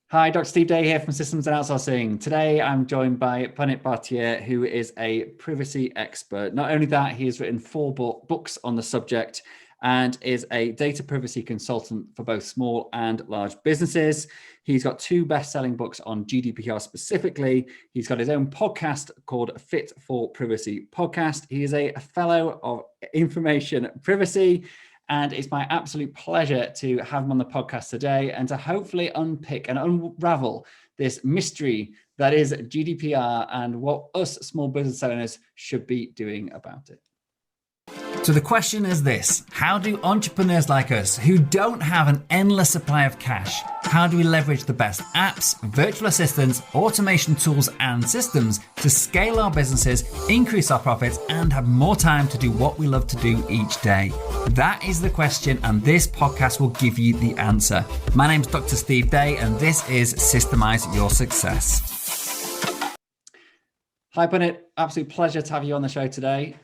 Hi, Dr. Steve Day here from Systems and Outsourcing. Today, I'm joined by Punit Bhatia, who is a privacy expert. Not only that, he has written four books on the subject and is a data privacy consultant for both small and large businesses. He's got two best-selling books on GDPR specifically. He's got his own podcast called Fit for Privacy Podcast. He is a fellow of information privacy. And it's my absolute pleasure to have him on the podcast today and to hopefully unpick and unravel this mystery that is GDPR and what us small business owners should be doing about it. So the question is this: how do entrepreneurs like us who don't have an endless supply of cash, how do we leverage the best apps, virtual assistants, automation tools and systems to scale our businesses, increase our profits and have more time to do what we love to do each day? That is the question, and this podcast will give you the answer. My name's Dr. Steve Day and this is Systemize Your Success. Hi Punit, absolute pleasure to have you on the show today.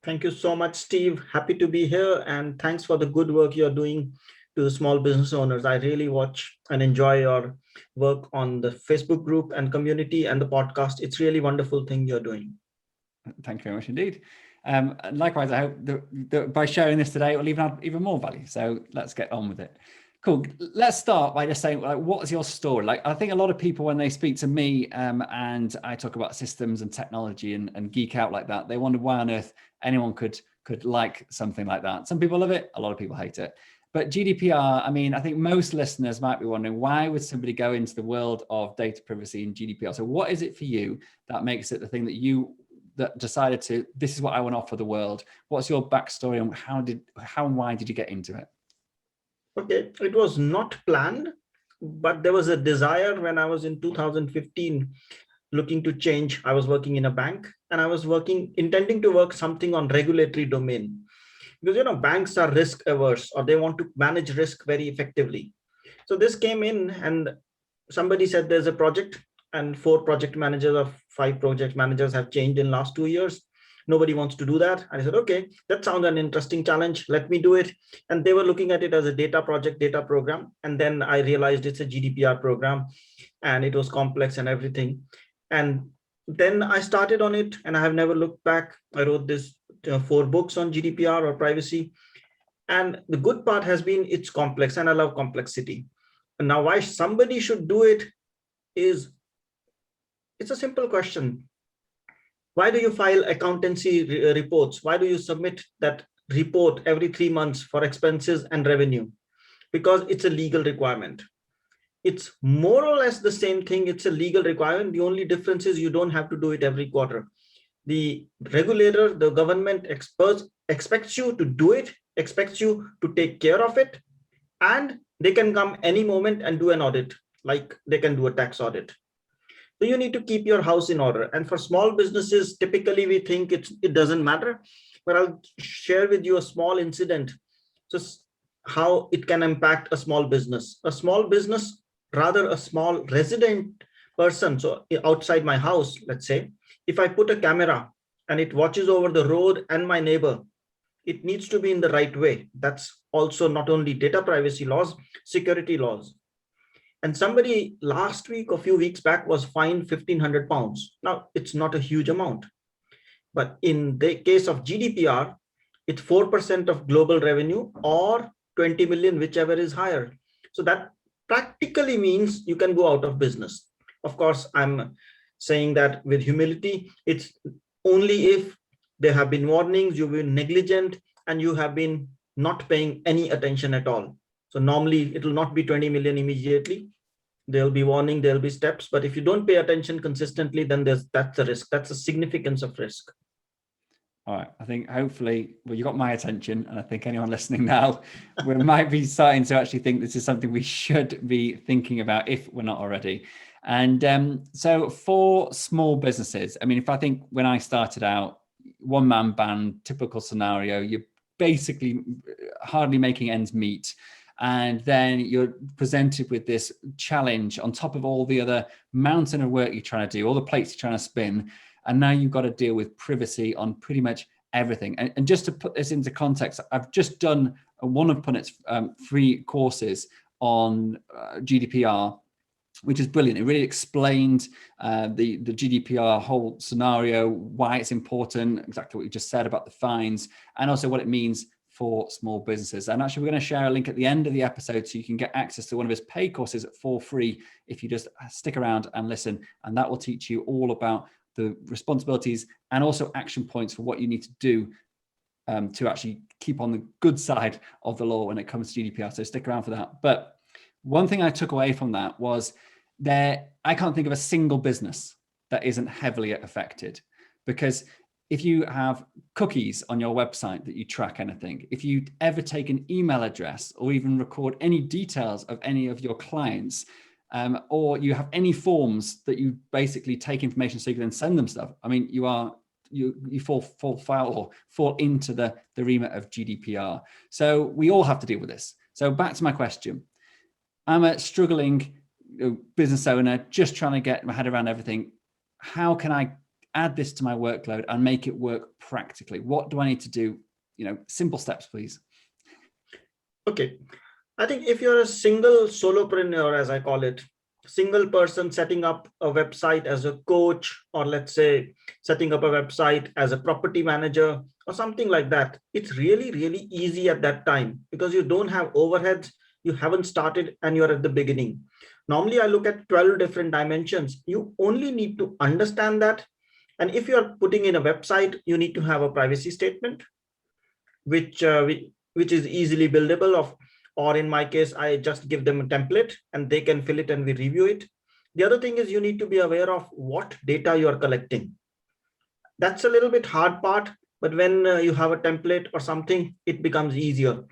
Thank you so much, Steve. Happy to be here, and thanks for the good work you're doing to the small business owners. I really watch and enjoy your work on the Facebook group and community and the podcast. It's really wonderful thing you're doing. Thank you very much indeed. And likewise, I hope that by sharing this today, it will even add even more value. So let's get on with it. Cool. Let's start by just saying, like, what's your story? Like, I think a lot of people, when they speak to me and I talk about systems and technology and geek out like that, they wonder why on earth anyone could like something like that. Some people love it. A lot of people hate it. But GDPR, I mean, I think most listeners might be wondering, why would somebody go into the world of data privacy and GDPR? So what is it for you that makes it the thing that decided to, this is what I want to offer the world? What's your backstory and how and why did you get into it? Okay, it was not planned, but there was a desire when I was in 2015 looking to change. I was working in a bank and I was intending to work something on regulatory domain. Because, banks are risk averse or they want to manage risk very effectively. So this came in and somebody said there's a project and 4 project managers or 5 project managers have changed in last 2 years. Nobody wants to do that. And I said, okay, that sounds an interesting challenge. Let me do it. And they were looking at it as a data project, data program. And then I realized it's a GDPR program and it was complex and everything. And then I started on it and I have never looked back. I wrote this 4 books on GDPR or privacy. And the good part has been it's complex and I love complexity. And now why somebody should do it is, it's a simple question. Why do you file accountancy reports? Why do you submit that report every 3 months for expenses and revenue? Because it's a legal requirement. It's more or less the same thing. It's a legal requirement. The only difference is you don't have to do it every quarter. The regulator, the government expects you to do it, expects you to take care of it, and they can come any moment and do an audit, like they can do a tax audit. So you need to keep your house in order. And for small businesses, typically we think it doesn't matter, but I'll share with you a small incident, just how it can impact a small business. A small business, rather a small resident person. So outside my house, let's say, if I put a camera and it watches over the road and my neighbor, it needs to be in the right way. That's also not only data privacy laws, security laws. And somebody last week, a few weeks back, was fined £1,500. Now, it's not a huge amount. But in the case of GDPR, it's 4% of global revenue or 20 million, whichever is higher. So that practically means you can go out of business. Of course, I'm saying that with humility. It's only if there have been warnings, you've been negligent, and you have been not paying any attention at all. So normally it will not be 20 million immediately. There'll be warning, there'll be steps, but if you don't pay attention consistently, then that's a risk. That's the significance of risk. All right. I think hopefully, well, you got my attention, and I think anyone listening now, we might be starting to actually think this is something we should be thinking about if we're not already. And so for small businesses, I mean, if I think when I started out, one-man band, typical scenario, you're basically hardly making ends meet. And then you're presented with this challenge on top of all the other mountain of work you're trying to do, all the plates you're trying to spin. And now you've got to deal with privacy on pretty much everything. And just to put this into context, I've just done one of Punit's free courses on GDPR. which is brilliant. It really explained the GDPR whole scenario, why it's important, exactly what you just said about the fines, and also what it means for small businesses. And actually, we're going to share a link at the end of the episode so you can get access to one of his paid courses for free if you just stick around and listen. And that will teach you all about the responsibilities and also action points for what you need to do to actually keep on the good side of the law when it comes to GDPR. So stick around for that. But one thing I took away from that was I can't think of a single business that isn't heavily affected, because if you have cookies on your website that you track anything, if you ever take an email address or even record any details of any of your clients, or you have any forms that you basically take information so you can then send them stuff, I mean, you fall into the remit of GDPR. So we all have to deal with this. So back to my question. I'm a struggling business owner, just trying to get my head around everything. How can I add this to my workload and make it work practically? What do I need to do? Simple steps, please. Okay. I think if you're a single solopreneur, as I call it, single person setting up a website as a coach, or let's say setting up a website as a property manager or something like that, it's really, really easy at that time because you don't have overheads, you haven't started, and you're at the beginning. Normally, I look at 12 different dimensions. You only need to understand that. And if you're putting in a website, you need to have a privacy statement, which is easily buildable, or in my case, I just give them a template and they can fill it and we review it. The other thing is you need to be aware of what data you are collecting. That's a little bit hard part, but when you have a template or something, it becomes easier.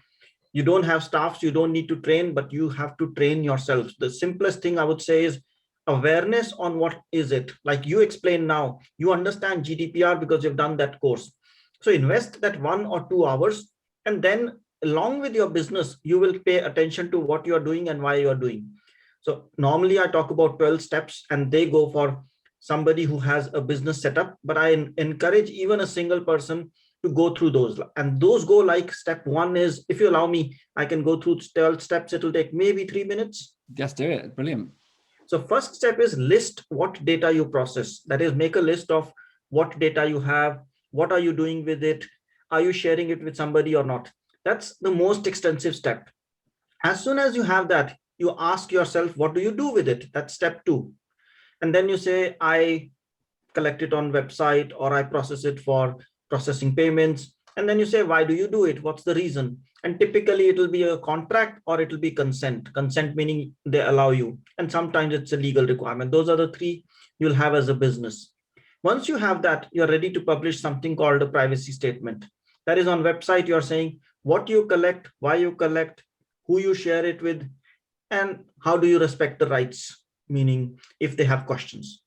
You don't have staffs, you don't need to train, but you have to train yourselves. The simplest thing I would say is awareness on what is it. Like you explained now, you understand GDPR because you've done that course. So invest that 1 or 2 hours, and then along with your business, you will pay attention to what you're doing and why you're doing. So normally I talk about 12 steps and they go for somebody who has a business setup, but I encourage even a single person to go through those. And those go like step 1 is, if you allow me, I can go through 12 steps. It will take maybe 3 minutes. Just do it. Brilliant. So first step is list what data you process. That is, make a list of what data you have. What are you doing with it? Are you sharing it with somebody or not? That's the most extensive step. As soon as you have that, you ask yourself, what do you do with it? That's step 2. And then you say, I collect it on website, or I process it for processing payments. And then you say, why do you do it? What's the reason? And typically it will be a contract or it will be consent. Consent meaning they allow you. And sometimes it's a legal requirement. Those are the 3 you'll have as a business. Once you have that, you're ready to publish something called a privacy statement. That is, on website, you're saying what you collect, why you collect, who you share it with, and how do you respect the rights, meaning if they have questions.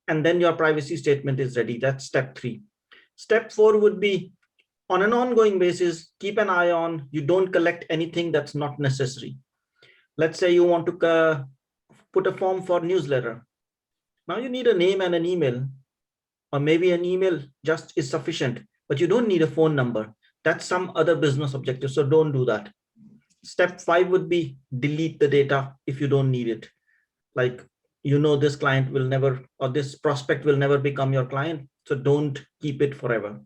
And then your privacy statement is ready. That's step 3. Step 4 would be, on an ongoing basis, keep an eye on, you don't collect anything that's not necessary. Let's say you want to put a form for newsletter. Now you need a name and an email, or maybe an email just is sufficient, but you don't need a phone number. That's some other business objective, so don't do that. Step 5 would be delete the data if you don't need it. Like, this client will never, or this prospect will never become your client, so don't keep it forever.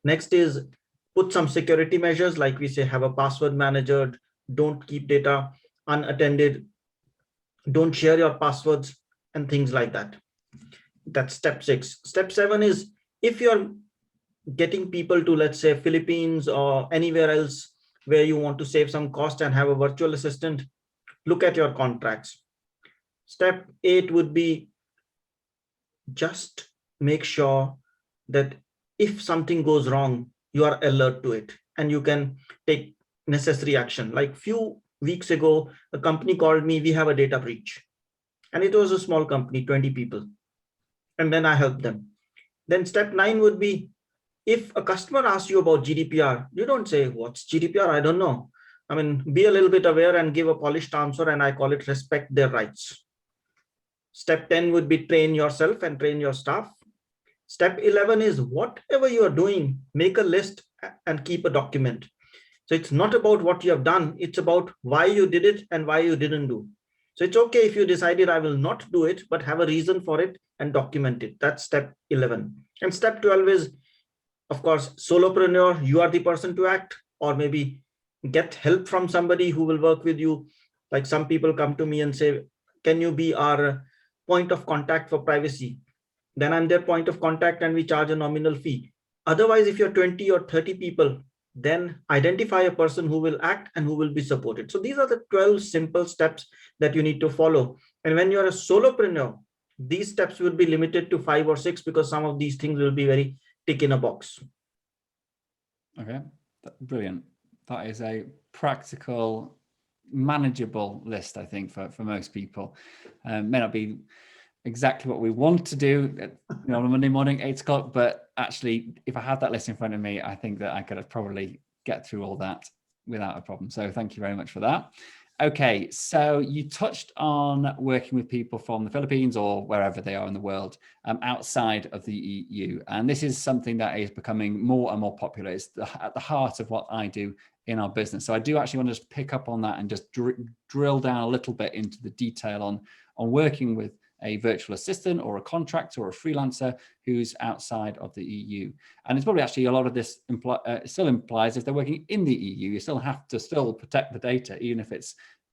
Next is put some security measures, like we say, have a password manager, don't keep data unattended, don't share your passwords, and things like that. That's step 6. Step 7 is, if you're getting people to, let's say, Philippines or anywhere else where you want to save some cost and have a virtual assistant, look at your contracts. Step 8 would be, just make sure that if something goes wrong, you are alert to it and you can take necessary action. Like few weeks ago, a company called me, we have a data breach. And it was a small company, 20 people. And then I helped them. Then step 9 would be, if a customer asks you about GDPR, you don't say, what's GDPR? I don't know. I mean, be a little bit aware and give a polished answer, and I call it respect their rights. Step 10 would be train yourself and train your staff. Step 11 is, whatever you are doing, make a list and keep a document. So it's not about what you have done, it's about why you did it and why you didn't do. So it's okay if you decided I will not do it, but have a reason for it and document it. That's step 11. And step 12 is, of course, solopreneur, you are the person to act, or maybe get help from somebody who will work with you. Like some people come to me and say, can you be our point of contact for privacy? Then I'm their point of contact and we charge a nominal fee. Otherwise, if you're 20 or 30 people, then identify a person who will act and who will be supported. So these are the 12 simple steps that you need to follow. And when you're a solopreneur, these steps will be limited to 5 or 6 because some of these things will be very tick in a box. Okay, brilliant. That is a practical, manageable list, I think, for most people. May not be exactly what we want to do on a Monday morning, 8 o'clock, but actually, if I had that list in front of me, I think that I could probably get through all that without a problem. So thank you very much for that. Okay, so you touched on working with people from the Philippines or wherever they are in the world outside of the EU. And this is something that is becoming more and more popular. It's at the heart of what I do in our business. So I do actually want to just pick up on that and just drill down a little bit into the detail on working with a virtual assistant or a contractor or a freelancer who's outside of the EU. And it's probably actually a lot of this still implies if they're working in the EU, you still have to still protect the data, even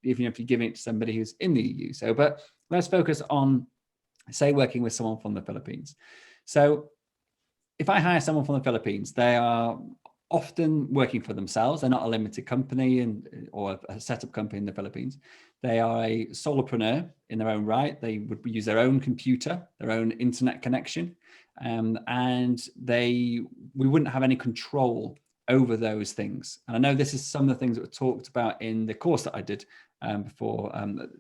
if you're giving it to somebody who's in the EU. So, but let's focus on, say, working with someone from the Philippines. So if I hire someone from the Philippines, they are often working for themselves. They're not a limited company or a setup company in the Philippines. They are a solopreneur in their own right. They would use their own computer, their own internet connection, and we wouldn't have any control over those things. And I know this is some of the things that were talked about in the course that I did before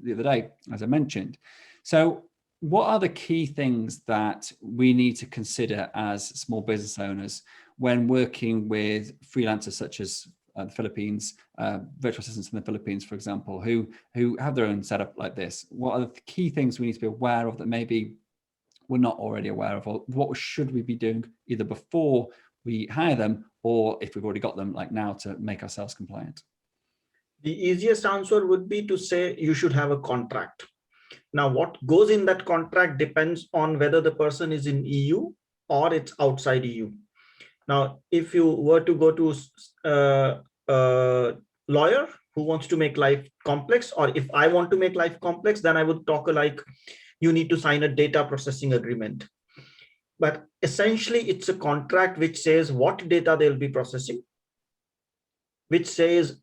the other day, as I mentioned. So what are the key things that we need to consider as small business owners when working with freelancers such as the Philippines, virtual assistants in the Philippines, for example, who have their own setup like this? What are the key things we need to be aware of that maybe we're not already aware of? Or what should we be doing either before we hire them or if we've already got them like now to make ourselves compliant? The easiest answer would be to say you should have a contract. Now, what goes in that contract depends on whether the person is in EU or it's outside EU. Now, if you were to go to a lawyer who wants to make life complex, or if I want to make life complex, then I would talk like you need to sign a data processing agreement. But essentially, it's a contract which says what data they'll be processing, which says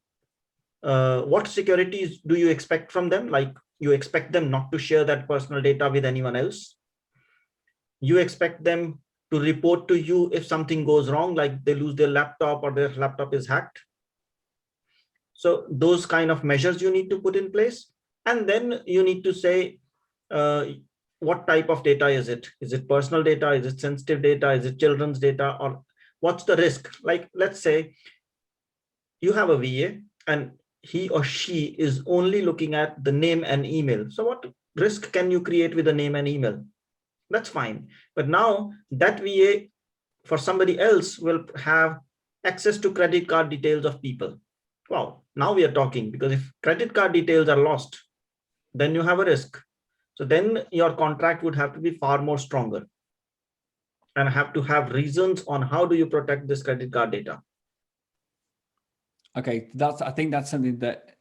what securities do you expect from them? Like you expect them not to share that personal data with anyone else. You expect them to report to you if something goes wrong, like they lose their laptop or their laptop is hacked. So those kind of measures you need to put in place. And then you need to say, what type of data is it? Is it personal data? Is it sensitive data? Is it children's data? Or what's the risk? Like, let's say you have a VA and he or she is only looking at the name and email. So what risk can you create with the name and email? That's fine. But now that VA for somebody else will have access to credit card details of people. Wow, now we are talking, because if credit card details are lost, then you have a risk. So then your contract would have to be far more stronger and have to have reasons on how do you protect this credit card data. Okay, I think that's something that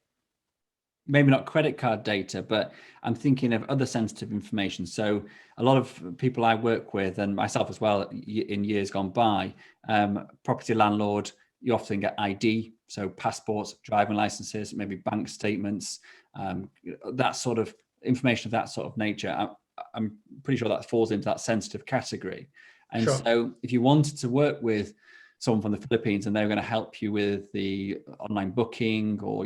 maybe not credit card data, but I'm thinking of other sensitive information. So a lot of people I work with, and myself as well, in years gone by, property landlord, you often get ID, so passports, driving licenses, maybe bank statements, that sort of information of that sort of nature. I'm pretty sure that falls into that sensitive category. And Sure. so if you wanted to work with someone from the Philippines and they're going to help you with the online booking or,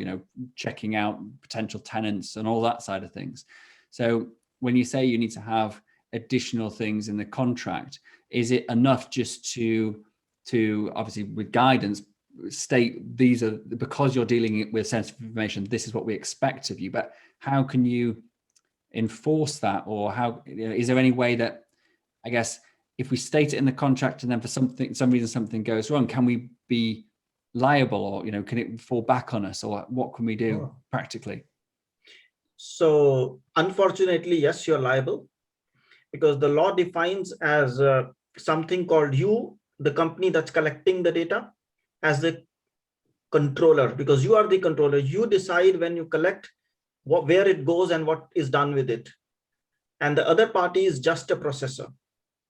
checking out potential tenants and all that side of things. So when you say you need to have additional things in the contract, is it enough just to obviously with guidance state these are, because you're dealing with sensitive information, this is what we expect of you, but how can you enforce that? Or how, is there any way that, I guess, if we state it in the contract and then for some reason something goes wrong, can we be liable, or can it fall back on us, or what can we do practically? So unfortunately, yes, you're liable, because the law defines as something called the company that's collecting the data, as the controller, because you are the controller. You decide when you collect where it goes and what is done with it. And the other party is just a processor,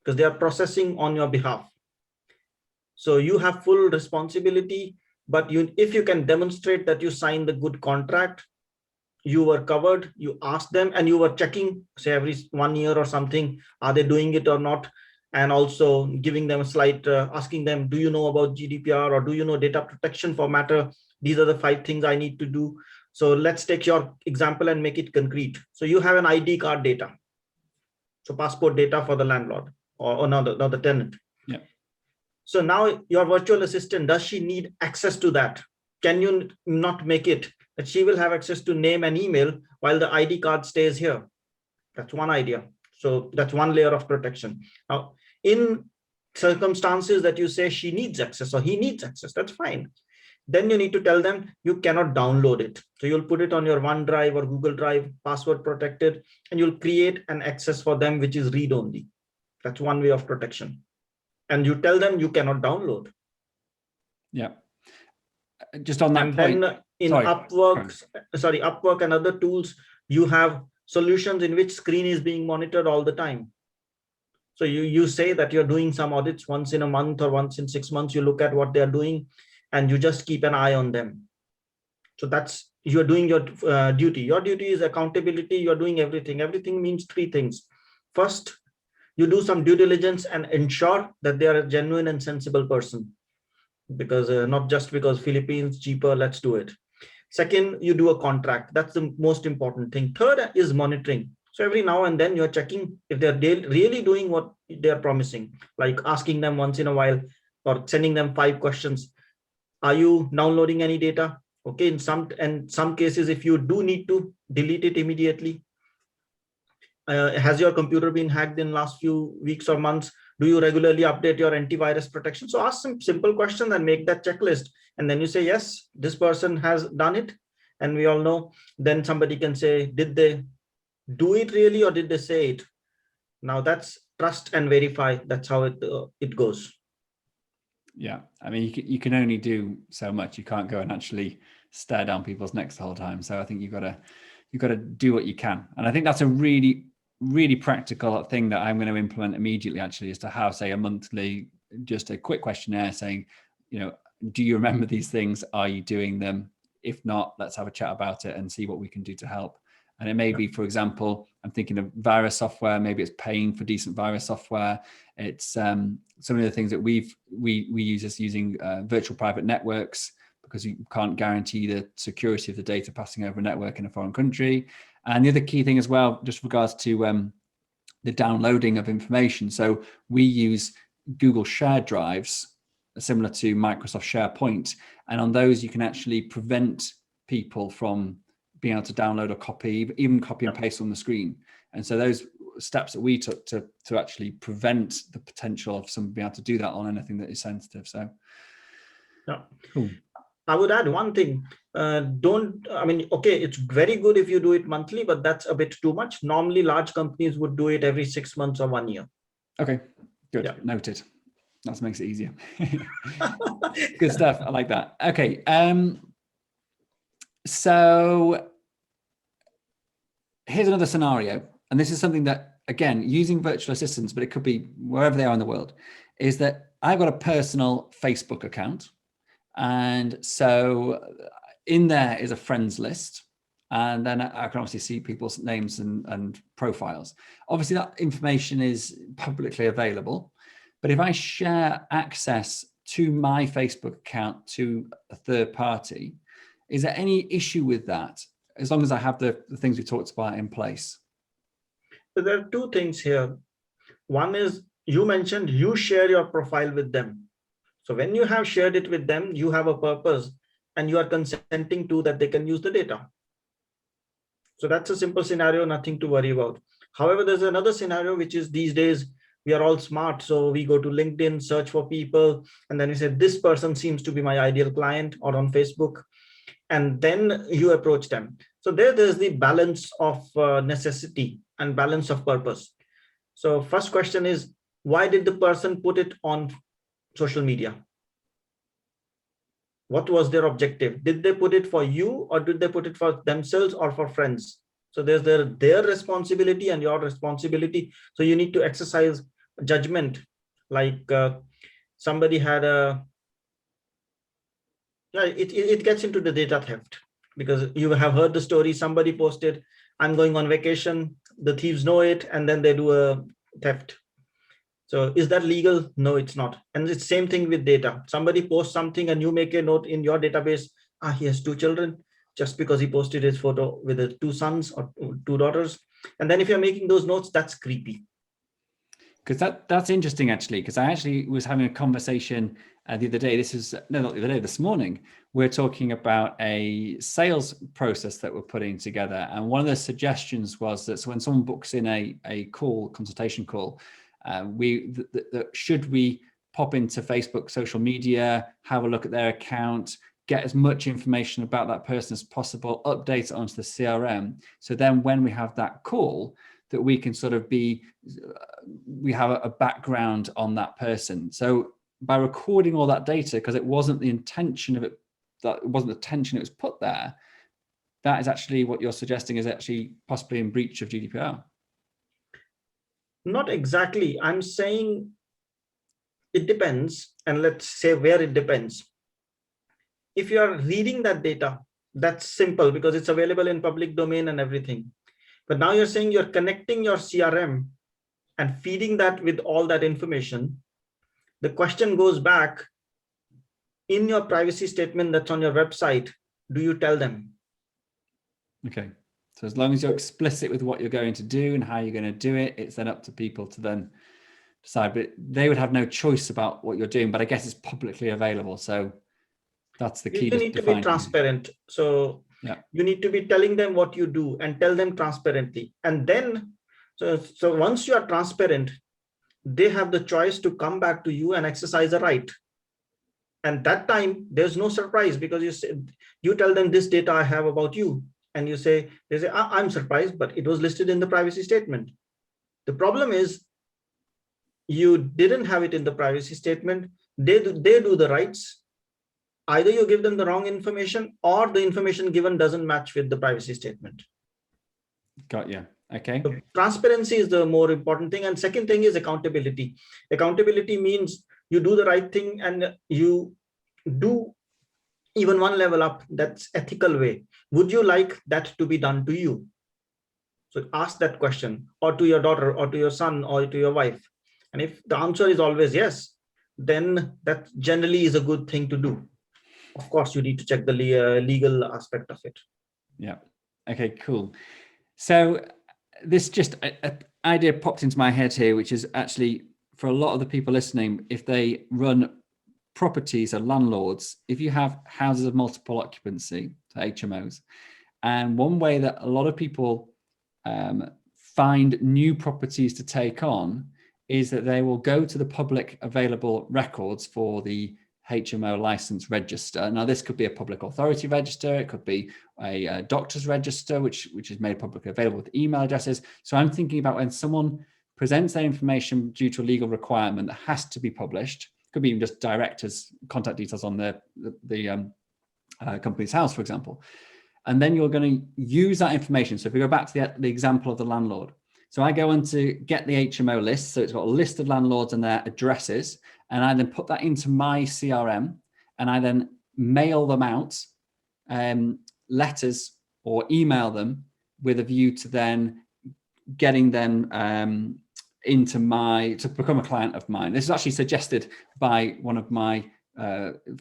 because they are processing on your behalf. So you have full responsibility, but if you can demonstrate that you signed the good contract, you were covered, you asked them, and you were checking, say every 1 year or something, are they doing it or not? And also giving them a slight, asking them, do you know about GDPR, or do you know data protection for matter? These are the 5 things I need to do. So let's take your example and make it concrete. So you have an ID card data. So passport data for the landlord, or not the tenant. Yeah. So now your virtual assistant, does she need access to that? Can you not make it that she will have access to name and email while the ID card stays here? That's one idea. So that's one layer of protection. Now, in circumstances that you say she needs access or he needs access, that's fine. Then you need to tell them you cannot download it. So you'll put it on your OneDrive or Google Drive, password protected, and you'll create an access for them, which is read only. That's one way of protection. And you tell them you cannot download. Yeah. Just on that and point. Then in Upwork and other tools, you have solutions in which screen is being monitored all the time. So you say that you're doing some audits once in a month or once in 6 months, you look at what they're doing and you just keep an eye on them. So that's, you're doing your duty. Your duty is accountability. You're doing everything. Everything means 3 things. First, you do some due diligence and ensure that they are a genuine and sensible person, because not just because Philippines cheaper, let's do it. Second, you do a contract. That's the most important thing. Third is monitoring. So every now and then you're checking if they're really doing what they're promising, like asking them once in a while or sending them 5 questions. Are you downloading any data? Okay, in some cases, if you do need to delete it immediately. Has your computer been hacked in last few weeks or months? Do you regularly update your antivirus protection? So ask some simple questions and make that checklist. And then you say, yes, this person has done it. And we all know, then somebody can say, did they do it really, or did they say it? Now that's trust and verify. That's how it goes. Yeah, I mean, you can only do so much. You can't go and actually stare down people's necks the whole time. So I think you've got to do what you can. And I think that's a really, really practical thing that I'm going to implement immediately, actually, is to have, say, a monthly, just a quick questionnaire saying, do you remember these things? Are you doing them? If not, let's have a chat about it and see what we can do to help. And it may be, for example, I'm thinking of virus software. Maybe it's paying for decent virus software. It's some of the things that we use is using virtual private networks, because you can't guarantee the security of the data passing over a network in a foreign country. And the other key thing as well, just regards to the downloading of information. So we use Google Shared drives, similar to Microsoft SharePoint. And on those, you can actually prevent people from being able to download a copy, even copy and paste on the screen. And so those steps that we took to actually prevent the potential of someone being able to do that on anything that is sensitive. So, yeah. Cool. I would add one thing. Okay, it's very good if you do it monthly, but that's a bit too much. Normally, large companies would do it every 6 months or 1 year. Okay, good. Yeah. Noted. That makes it easier. Good stuff. I like that. Okay. So here's another scenario. And this is something that, again, using virtual assistants, but it could be wherever they are in the world, is that I've got a personal Facebook account. And so in there is a friends list. And then I can obviously see people's names and profiles. Obviously, that information is publicly available. But if I share access to my Facebook account to a third party, is there any issue with that, as long as I have the things we talked about in place? So there are 2 things here. One is, you mentioned you share your profile with them. So when you have shared it with them, you have a purpose and you are consenting to that they can use the data. So that's a simple scenario, nothing to worry about. However, there's another scenario, which is these days, we are all smart. So we go to LinkedIn, search for people, and then we say, this person seems to be my ideal client, or on Facebook. And then you approach them. So there's the balance of necessity and balance of purpose. So first question is, why did the person put it on social media? What was their objective? Did they put it for you, or did they put it for themselves or for friends? So there's their responsibility and your responsibility. So you need to exercise judgment. Like somebody had a, yeah, it gets into the data theft, because you have heard the story. Somebody posted, I'm going on vacation, the thieves know it, and then they do a theft. So is that legal? No, it's not. And it's same thing with data. Somebody posts something and you make a note in your database, he has 2 children, just because he posted his photo with the 2 sons or 2 daughters. And then if you're making those notes, that's creepy. Because that's interesting, actually, because I actually was having a conversation the other day. This is, no, not the other day, this morning. We're talking about a sales process that we're putting together. And one of the suggestions was that, so when someone books in a call, consultation call, should we pop into Facebook social media, have a look at their account, get as much information about that person as possible, update it onto the CRM. So then when we have that call, that we can sort of we have a background on that person. So by recording all that data, because it wasn't the intention of it, that it wasn't the intention it was put there, that is actually what you're suggesting is actually possibly in breach of GDPR. Not exactly. I'm saying it depends, and let's say where it depends. If you are reading that data, that's simple because it's available in public domain and everything. But now you're saying you're connecting your CRM and feeding that with all that information. The question goes back, in your privacy statement that's on your website, do you tell them? Okay. So as long as you're explicit with what you're going to do and how you're going to do it, it's then up to people to then decide. But they would have no choice about what you're doing. But I guess it's publicly available. So that's the key. You need to be transparent. So yeah, you need to be telling them what you do and tell them transparently. And then, so once you are transparent, they have the choice to come back to you and exercise a right. And that time, there's no surprise, because you tell them this data I have about you. And they say, I'm surprised, but it was listed in the privacy statement. The problem is you didn't have it in the privacy statement. They do the rights. Either you give them the wrong information or the information given doesn't match with the privacy statement. Got you. Okay. So transparency is the more important thing. And second thing is accountability. Accountability means you do the right thing and you do even one level up. That's ethical way. Would you like that to be done to you? So ask that question, or to your daughter or to your son or to your wife. And if the answer is always yes, then that generally is a good thing to do. Of course, you need to check the legal aspect of it. Yeah. Okay, cool. So this just an idea popped into my head here, which is actually for a lot of the people listening, if they run properties or landlords, if you have houses of multiple occupancy, so HMOs, and one way that a lot of people find new properties to take on is that they will go to the public available records for the HMO license register. Now, this could be a public authority register. It could be a doctor's register, which is made publicly available with email addresses. So I'm thinking about when someone presents their information due to a legal requirement that has to be published, could be even just directors' contact details on the company's house, for example. And then you're going to use that information. So if we go back to the example of the landlord. So I go on to get the HMO list. So it's got a list of landlords and their addresses. And I then put that into my CRM and I then mail them out letters or email them with a view to then getting them to become a client of mine. This is actually suggested by one of my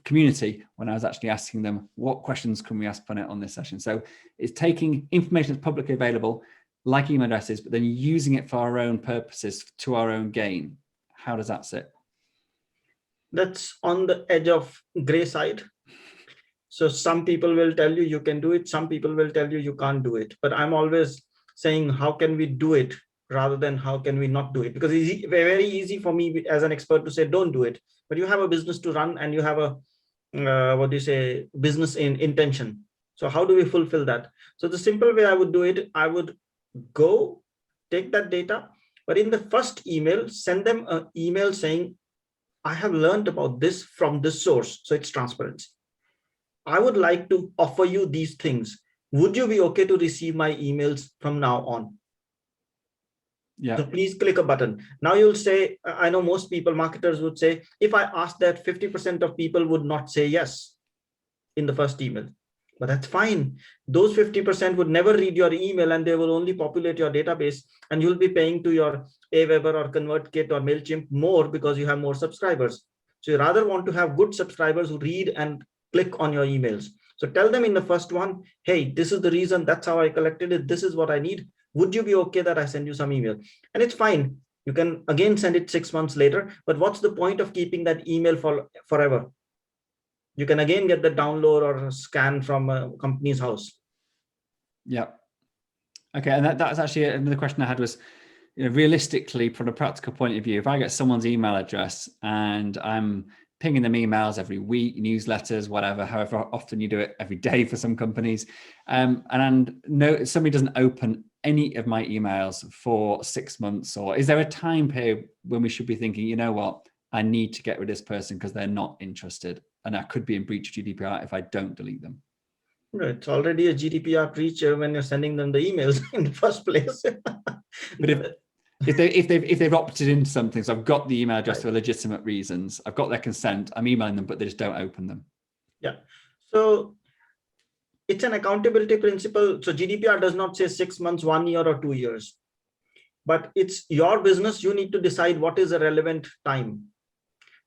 community when I was actually asking them, what questions can we ask Punit on this session? So it's taking information that's publicly available, like email addresses, but then using it for our own purposes to our own gain. How does that sit? That's on the edge of gray side. So some people will tell you you can do it. Some people will tell you you can't do it. But I'm always saying, how can we do it rather than how can we not do it? Because it's very easy for me as an expert to say, don't do it. But you have a business to run and you have a, business in intention. So how do we fulfill that? So the simple way I would do it, I would go take that data, but in the first email, send them an email saying, I have learned about this from this source. So it's transparency. I would like to offer you these things. Would you be okay to receive my emails from now on? Yeah. So please click a button. Now you'll say, I know most people, marketers would say, if I ask that, 50% of people would not say yes in the first email. But that's fine. Those 50% would never read your email and they will only populate your database, and you'll be paying to your Aweber or ConvertKit or MailChimp more because you have more subscribers. So you rather want to have good subscribers who read and click on your emails. So tell them in the first one, hey, this is the reason, that's how I collected it. This is what I need. Would you be okay that I send you some email? And it's fine. You can again send it 6 months later, but what's the point of keeping that email for forever? You can again get the download or scan from a company's house. Yeah. Okay. And that's actually another question I had was, realistically, from a practical point of view, if I get someone's email address and I'm pinging them emails every week, newsletters, whatever, however often you do it, every day for some companies, and no, somebody doesn't open any of my emails for 6 months, or is there a time period when we should be thinking, you know what, I need to get rid of this person because they're not interested, and I could be in breach of GDPR if I don't delete them? Right. It's already a GDPR breach when you're sending them the emails in the first place. But if they've opted into something, so I've got the email address Right. for legitimate reasons, I've got their consent, I'm emailing them, but they just don't open them. Yeah. So it's an accountability principle. So GDPR does not say 6 months, 1 year, or 2 years, but it's your business. You need to decide what is a relevant time.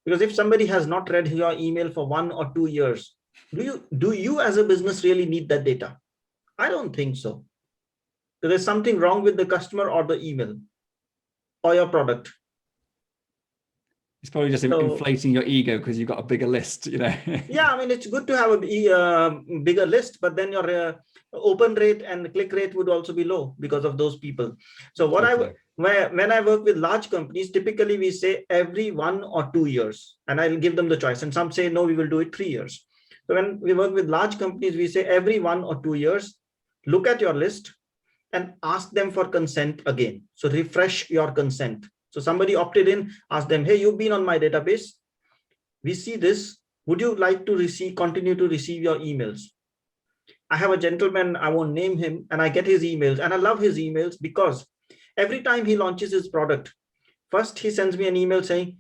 Because if somebody has not read your email for 1 or 2 years, do you as a business really need that data? I don't think so. So there's something wrong with the customer or the email or your product. It's probably just inflating your ego because you've got a bigger list, Yeah, I mean, it's good to have a bigger list, but then your open rate and click rate would also be low because of those people. So when I work with large companies, typically we say every 1 or 2 years, and I'll give them the choice. And some say, no, we will do it 3 years. So when we work with large companies, we say every 1 or 2 years, look at your list and ask them for consent again. So refresh your consent. So somebody opted in, ask them, hey, you've been on my database. We see this. Would you like to continue to receive your emails? I have a gentleman, I won't name him, and I get his emails, and I love his emails because every time he launches his product, first he sends me an email saying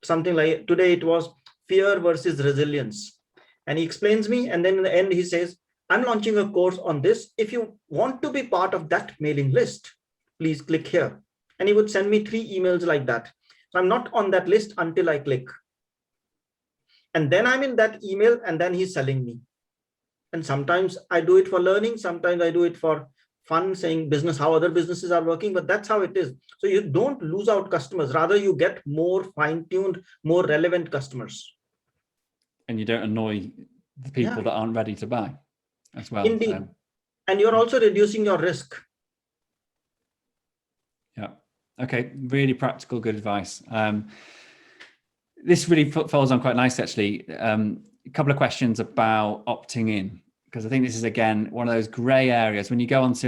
something like, today it was fear versus resilience. And he explains me, and then in the end he says, I'm launching a course on this. If you want to be part of that mailing list, please click here. And he would send me 3 emails like that. So I'm not on that list until I click. And then I'm in that email, and then he's selling me. And sometimes I do it for learning. Sometimes I do it for fun, saying business, how other businesses are working, but that's how it is. So you don't lose out customers. Rather, you get more fine-tuned, more relevant customers. And you don't annoy the people that aren't ready to buy as well. Indeed. And you're also reducing your risk. Yeah. Okay. Really practical, good advice. This really falls on quite nice, actually. A couple of questions about opting in, because I think this is, again, one of those gray areas. When you go onto,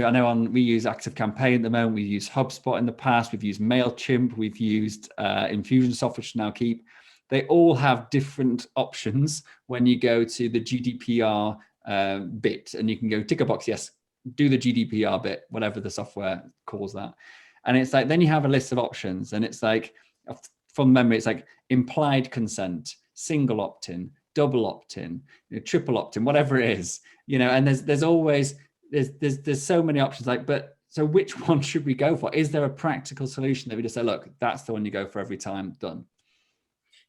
we use ActiveCampaign at the moment, we use HubSpot in the past, we've used MailChimp, we've used Infusionsoft, which now Keep. They all have different options when you go to the GDPR bit, and you can go tick a box, yes, do the GDPR bit, whatever the software calls that. And it's like, then you have a list of options, and it's like, from memory, it's like implied consent, single opt-in, double opt-in, triple opt-in, whatever it is, and there's always, there's so many options, but so which one should we go for? Is there a practical solution that we just say, look, that's the one you go for every time, done?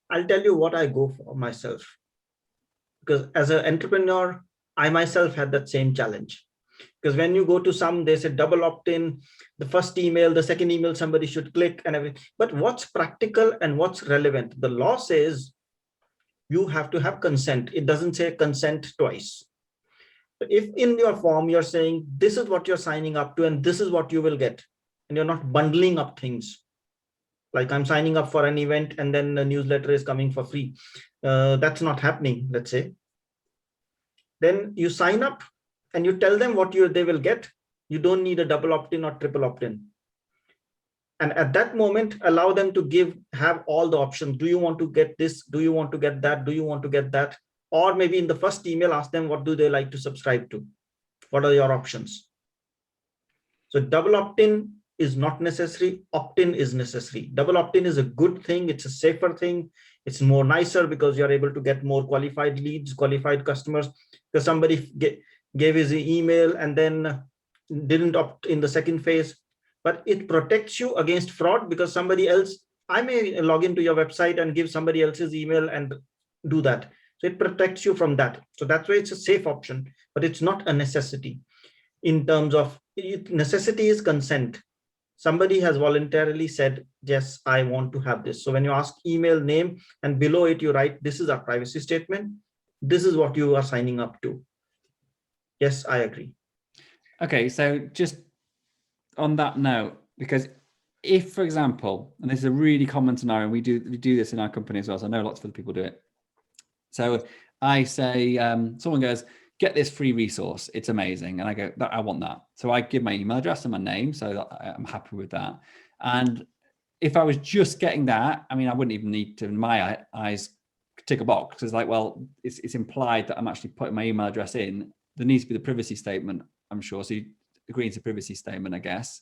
I'll tell you what I go for myself, because as an entrepreneur, I myself had that same challenge. Because when you go to some, they say double opt-in, the first email, the second email, somebody should click and everything. But what's practical and what's relevant? The law says you have to have consent. It doesn't say consent twice. If in your form, you're saying, this is what you're signing up to, and this is what you will get, and you're not bundling up things. Like I'm signing up for an event and then the newsletter is coming for free. That's not happening, let's say. Then you sign up and you tell them what they will get. You don't need a double opt-in or triple opt-in. And at that moment, allow them to have all the options. Do you want to get this? Do you want to get that? Do you want to get that? Or maybe in the first email, ask them, what do they like to subscribe to? What are your options? So double opt-in is not necessary. Opt-in is necessary. Double opt-in is a good thing. It's a safer thing. It's more nicer because you're able to get more qualified leads, qualified customers. Because somebody gave his email and then didn't opt in the second phase. But it protects you against fraud, because somebody else, I may log into your website and give somebody else's email and do that. So it protects you from that. So that's why it's a safe option, but it's not a necessity. In terms of necessity is consent. Somebody has voluntarily said, yes, I want to have this. So when you ask email name and below it, you write, this is our privacy statement. This is what you are signing up to. Yes, I agree. Okay, so just on that note, because if, for example, and this is a really common scenario, and we do this in our company as well, so I know lots of other people do it. So I say, someone goes, get this free resource, it's amazing. And I go, I want that. So I give my email address and my name, so that I'm happy with that. And if I was just getting that, I mean, I wouldn't even need to, in my eyes, tick a box. It's like, well, it's implied that I'm actually putting my email address in. There needs to be the privacy statement, I'm sure. So you agree to privacy statement, I guess.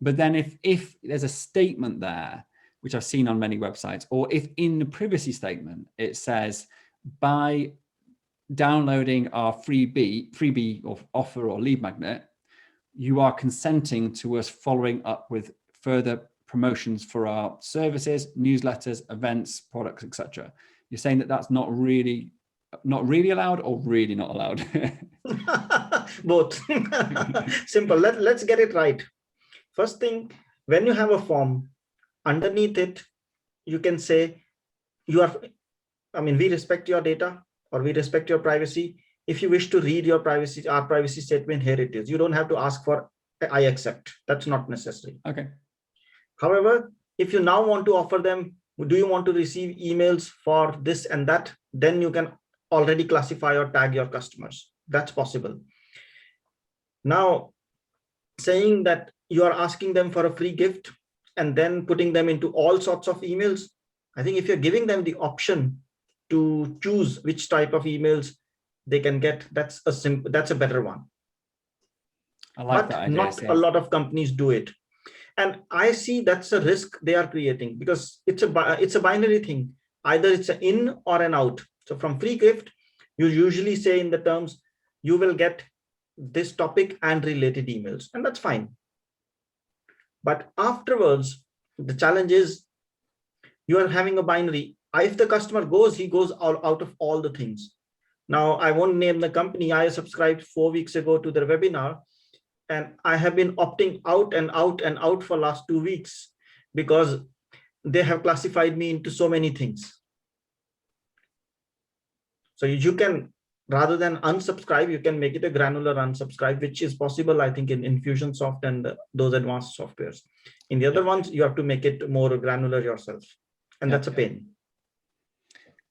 But then if there's a statement there, which I've seen on many websites, or if in the privacy statement, it says, by downloading our freebie or offer or lead magnet, you are consenting to us following up with further promotions for our services, newsletters, events, products, etc. You're saying that that's not really allowed, or really not allowed? Both. Simple. Let's get it right. First thing, when you have a form, underneath it, you can say, we respect your data, or we respect your privacy. If you wish to read our privacy statement, here it is. You don't have to ask for I accept. That's not necessary. Okay. However, if you now want to offer them, do you want to receive emails for this and that? Then you can already classify or tag your customers. That's possible. Now, saying that you are asking them for a free gift and then putting them into all sorts of emails, I think if you're giving them the option to choose which type of emails they can get, that's a better one. I like that idea. Not a lot of companies do it. And I see that's a risk they are creating, because it's a binary thing. Either it's an in or an out. So from free gift, you usually say in the terms, you will get this topic and related emails, and that's fine. But afterwards, the challenge is you are having a binary. If the customer goes, he goes out of all the things. Now, I won't name the company. I subscribed 4 weeks ago to their webinar, and I have been opting out and out and out for last 2 weeks because they have classified me into so many things. So you can, rather than unsubscribe, you can make it a granular unsubscribe, which is possible, I think, in Infusionsoft and those advanced softwares. In the other ones, you have to make it more granular yourself, and that's a pain.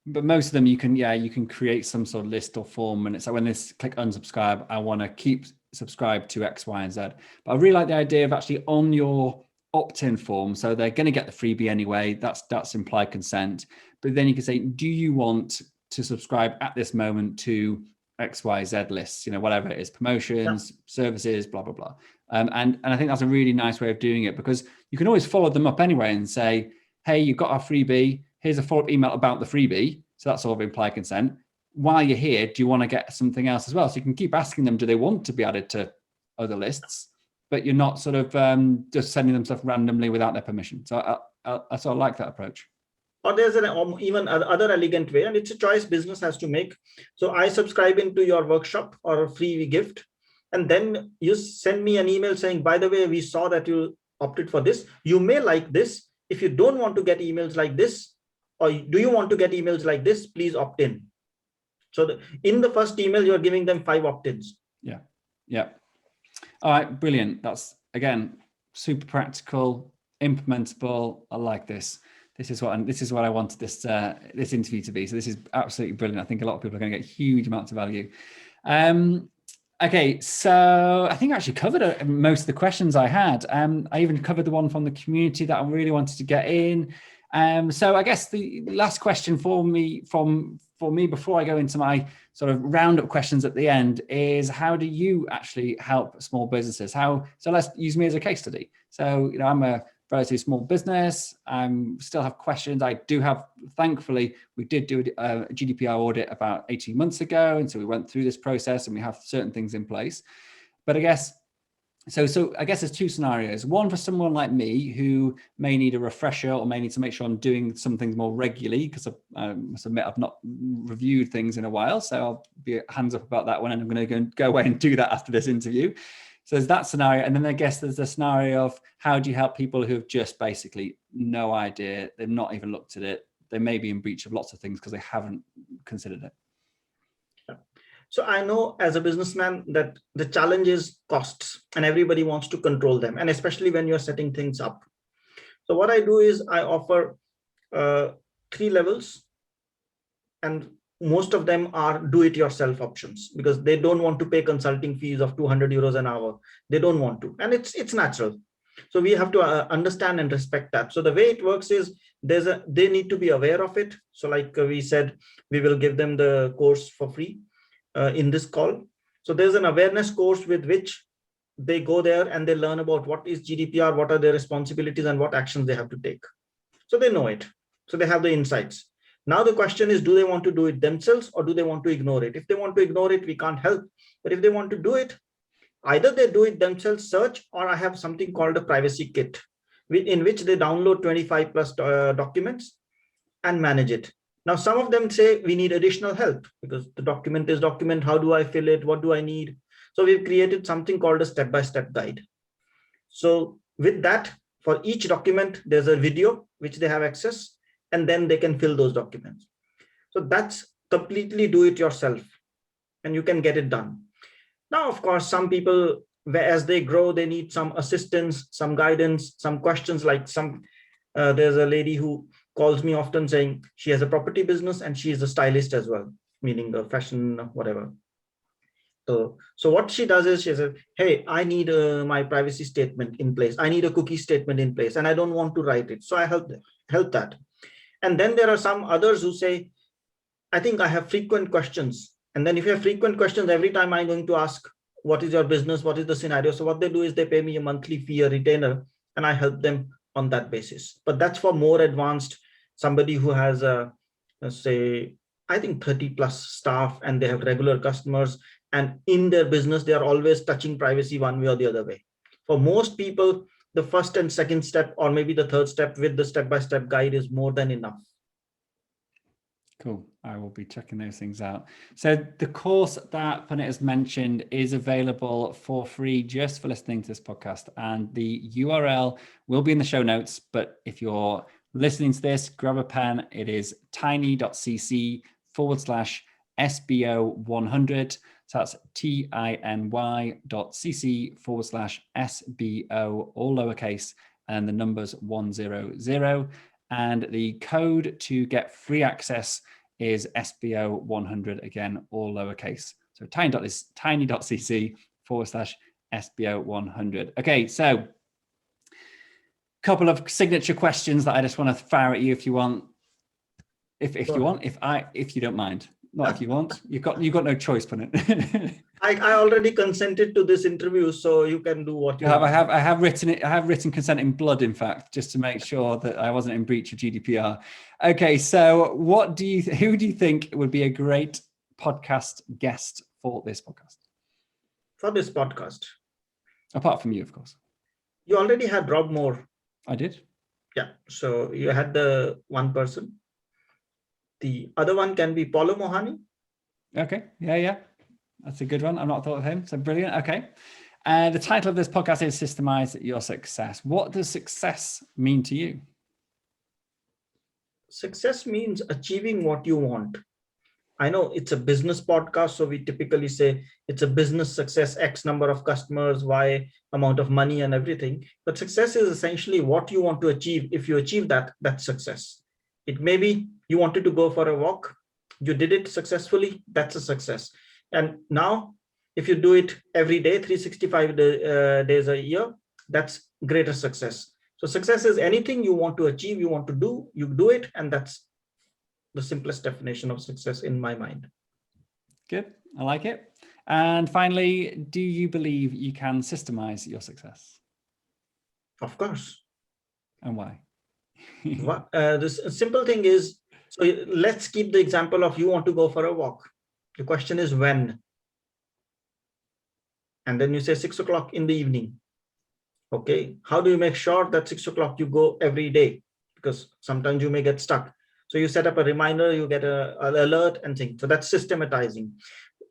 But most of them, you can create some sort of list or form, and it's like when they click unsubscribe, I want to keep subscribed to X, Y, and Z. But I really like the idea of actually on your opt-in form, so they're going to get the freebie anyway. That's implied consent. But then you can say, do you want to subscribe at this moment to X, Y, Z lists? Whatever it is, promotions, services, blah blah blah. And I think that's a really nice way of doing it, because you can always follow them up anyway and say, hey, you've got our freebie. Here's a follow-up email about the freebie. So that's all of implied consent. While you're here, do you want to get something else as well? So you can keep asking them, do they want to be added to other lists? But you're not sort of just sending them stuff randomly without their permission. So I sort of like that approach. Or there's even other elegant way, and it's a choice business has to make. So I subscribe into your workshop or a free gift, and then you send me an email saying, by the way, we saw that you opted for this. You may like this. If you don't want to get emails like this, or do you want to get emails like this, please opt in. So in the first email, you're giving them 5 opt-ins. Yeah. All right, brilliant. That's, again, super practical, implementable. I like this. this is what I wanted this interview to be. So this is absolutely brilliant. I think a lot of people are going to get huge amounts of value. Okay, so I think I actually covered most of the questions I had. I even covered the one from the community that I really wanted to get in. So I guess the last question for me before I go into my sort of roundup questions at the end is, how do you actually help small businesses? So let's use me as a case study. So, I'm a relatively small business. Still have questions. I do have, thankfully, we did do a GDPR audit about 18 months ago. And so we went through this process and we have certain things in place. But I guess there's two scenarios. One for someone like me who may need a refresher or may need to make sure I'm doing some things more regularly, because I must admit I've not reviewed things in a while. So I'll be hands up about that one, and I'm going to go away and do that after this interview. So there's that scenario. And then I guess there's the scenario of, how do you help people who have just basically no idea, they've not even looked at it, they may be in breach of lots of things because they haven't considered it. So I know as a businessman that the challenge is costs, and everybody wants to control them, and especially when you're setting things up. So what I do is I offer 3 levels, and most of them are do-it-yourself options, because they don't want to pay consulting fees of 200 euros an hour. They don't want to, and it's natural. So we have to understand and respect that. So the way it works is they need to be aware of it. So like we said, we will give them the course for free in this call. So there's an awareness course with which they go there and they learn about what is GDPR, what are their responsibilities, and what actions they have to take. So they know it. So they have the insights. Now the question is, do they want to do it themselves or do they want to ignore it? If they want to ignore it, we can't help. But if they want to do it, either they do it themselves, search, or I have something called a privacy kit, in which they download 25 plus documents and manage it. Now, some of them say we need additional help because the document is document. How do I fill it? What do I need? So we've created something called a step-by-step guide. So with that, for each document, there's a video which they have access, and then they can fill those documents. So that's completely do it yourself, and you can get it done. Now, of course, some people, as they grow, they need some assistance, some guidance, some questions. Like there's a lady who calls me often saying she has a property business and she is a stylist as well, meaning a fashion, whatever. So what she does is she says, hey, I need my privacy statement in place. I need a cookie statement in place, and I don't want to write it. So I help that. And then there are some others who say, I think I have frequent questions. And then if you have frequent questions, every time I'm going to ask, what is your business? What is the scenario? So what they do is they pay me a monthly fee, a retainer, and I help them on that basis. But that's for more advanced, somebody who has say, I think 30 plus staff, and they have regular customers, and in their business, they are always touching privacy one way or the other way. For most people, the first and second step, or maybe the third step with the step-by-step guide is more than enough. Cool. I will be checking those things out. So the course that Punit has mentioned is available for free just for listening to this podcast. And the URL will be in the show notes. But if you're listening to this, grab a pen. It is tiny.cc/SBO100. So that's tiny.cc/SBO, all lowercase, and the numbers 100. And the code to get free access is SBO100, again, all lowercase. So tiny.cc/SBO100. Okay, so couple of signature questions that I just want to fire at you if you want. If you don't mind. Not if you want. You've got no choice, Punit. I already consented to this interview, so you can do what you want. I have written consent in blood, in fact, just to make sure that I wasn't in breach of GDPR. Okay, so who do you think would be a great podcast guest for this podcast? For this podcast, apart from you, of course. You already had Rob Moore. I did. Yeah. So you had the one person. The other one can be Paulo Mohani. Okay. Yeah. That's a good one. I've not thought of him. So brilliant. Okay. The title of this podcast is Systemize Your Success. What does success mean to you? Success means achieving what you want. I know it's a business podcast, so we typically say it's a business success, X number of customers, Y amount of money and everything. But success is essentially what you want to achieve. If you achieve that, that's success. It may be you wanted to go for a walk, you did it successfully, that's a success. And now, if you do it every day, 365 days a year, that's greater success. So success is anything you want to achieve, you want to do, you do it, and that's the simplest definition of success in my mind. Good. I like it. And finally, do you believe you can systemize your success? Of course. And why? This simple thing is, so let's keep the example of you want to go for a walk. The question is when? And then you say 6 o'clock in the evening. Okay. How do you make sure that 6 o'clock you go every day? Because sometimes you may get stuck. So you set up a reminder, you get an alert and things. So that's systematizing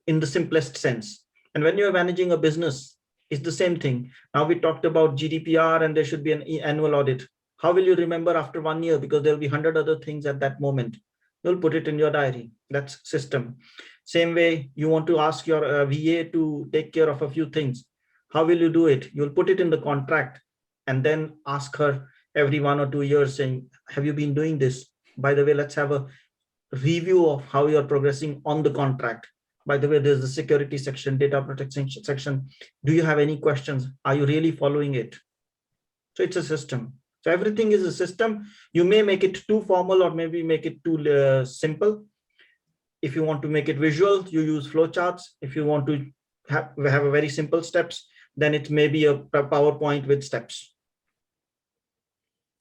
in the simplest sense. And when you're managing a business, it's the same thing. Now we talked about GDPR and there should be an annual audit. How will you remember after 1 year? Because there'll be 100 other things at that moment. You'll put it in your diary. That's system. Same way, you want to ask your VA to take care of a few things. How will you do it? You'll put it in the contract and then ask her every 1 or 2 years saying, have you been doing this? By the way, let's have a review of how you're progressing on the contract. By the way, there's the security section, data protection section. Do you have any questions? Are you really following it? So it's a system. So everything is a system. You may make it too formal or maybe make it too simple. If you want to make it visual, you use flowcharts. If you want to have a very simple steps, then it may be a PowerPoint with steps.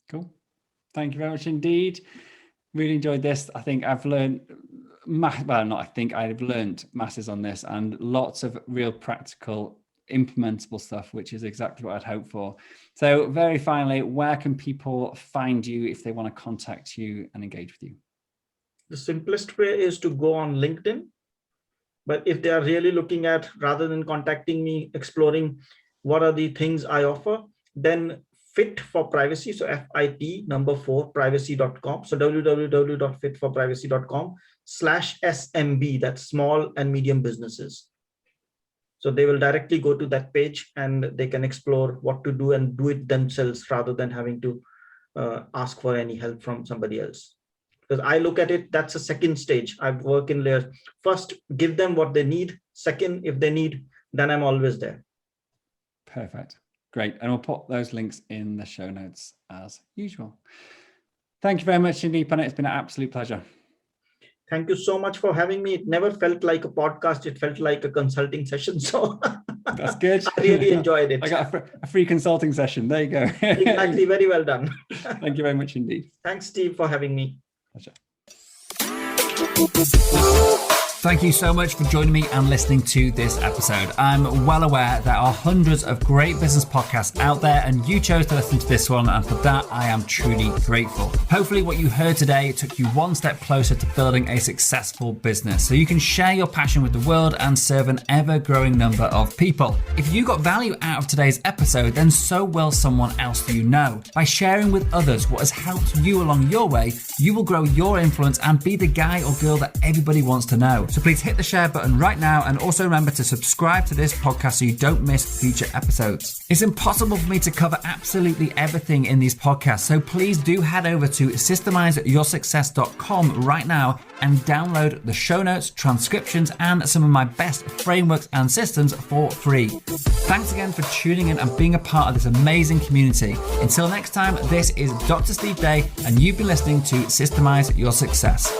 Cool. Thank you very much indeed. Really enjoyed this. I think I've learned, I've learned masses on this and lots of real practical implementable stuff, which is exactly what I'd hoped for. So very finally, where can people find you if they want to contact you and engage with you? The simplest way is to go on LinkedIn. But if they are really looking at, rather than contacting me, exploring what are the things I offer, then Fit for Privacy, so FIT number 4 privacy.com. So www.fitforprivacy.com/SMB, that's small and medium businesses. So they will directly go to that page and they can explore what to do and do it themselves rather than having to ask for any help from somebody else. Because I look at it, that's a second stage. I work in layers. First, give them what they need. Second, if they need, then I'm always there. Perfect. Great. And we'll put those links in the show notes as usual. Thank you very much indeed, Punit. It's been an absolute pleasure. Thank you so much for having me. It never felt like a podcast. It felt like a consulting session. So that's good. I really enjoyed it. I got a free consulting session. There you go. Exactly. Very well done. Thank you very much indeed. Thanks, Steve, for having me. Pleasure. Thank you so much for joining me and listening to this episode. I'm well aware there are hundreds of great business podcasts out there and you chose to listen to this one, and for that I am truly grateful. Hopefully what you heard today took you one step closer to building a successful business so you can share your passion with the world and serve an ever-growing number of people. If you got value out of today's episode, then so will someone else you know. By sharing with others what has helped you along your way, you will grow your influence and be the guy or girl that everybody wants to know. So please hit the share button right now and also remember to subscribe to this podcast so you don't miss future episodes. It's impossible for me to cover absolutely everything in these podcasts, so please do head over to systemizeyoursuccess.com right now and download the show notes, transcriptions, and some of my best frameworks and systems for free. Thanks again for tuning in and being a part of this amazing community. Until next time, this is Dr. Steve Day, and you've been listening to Systemize Your Success.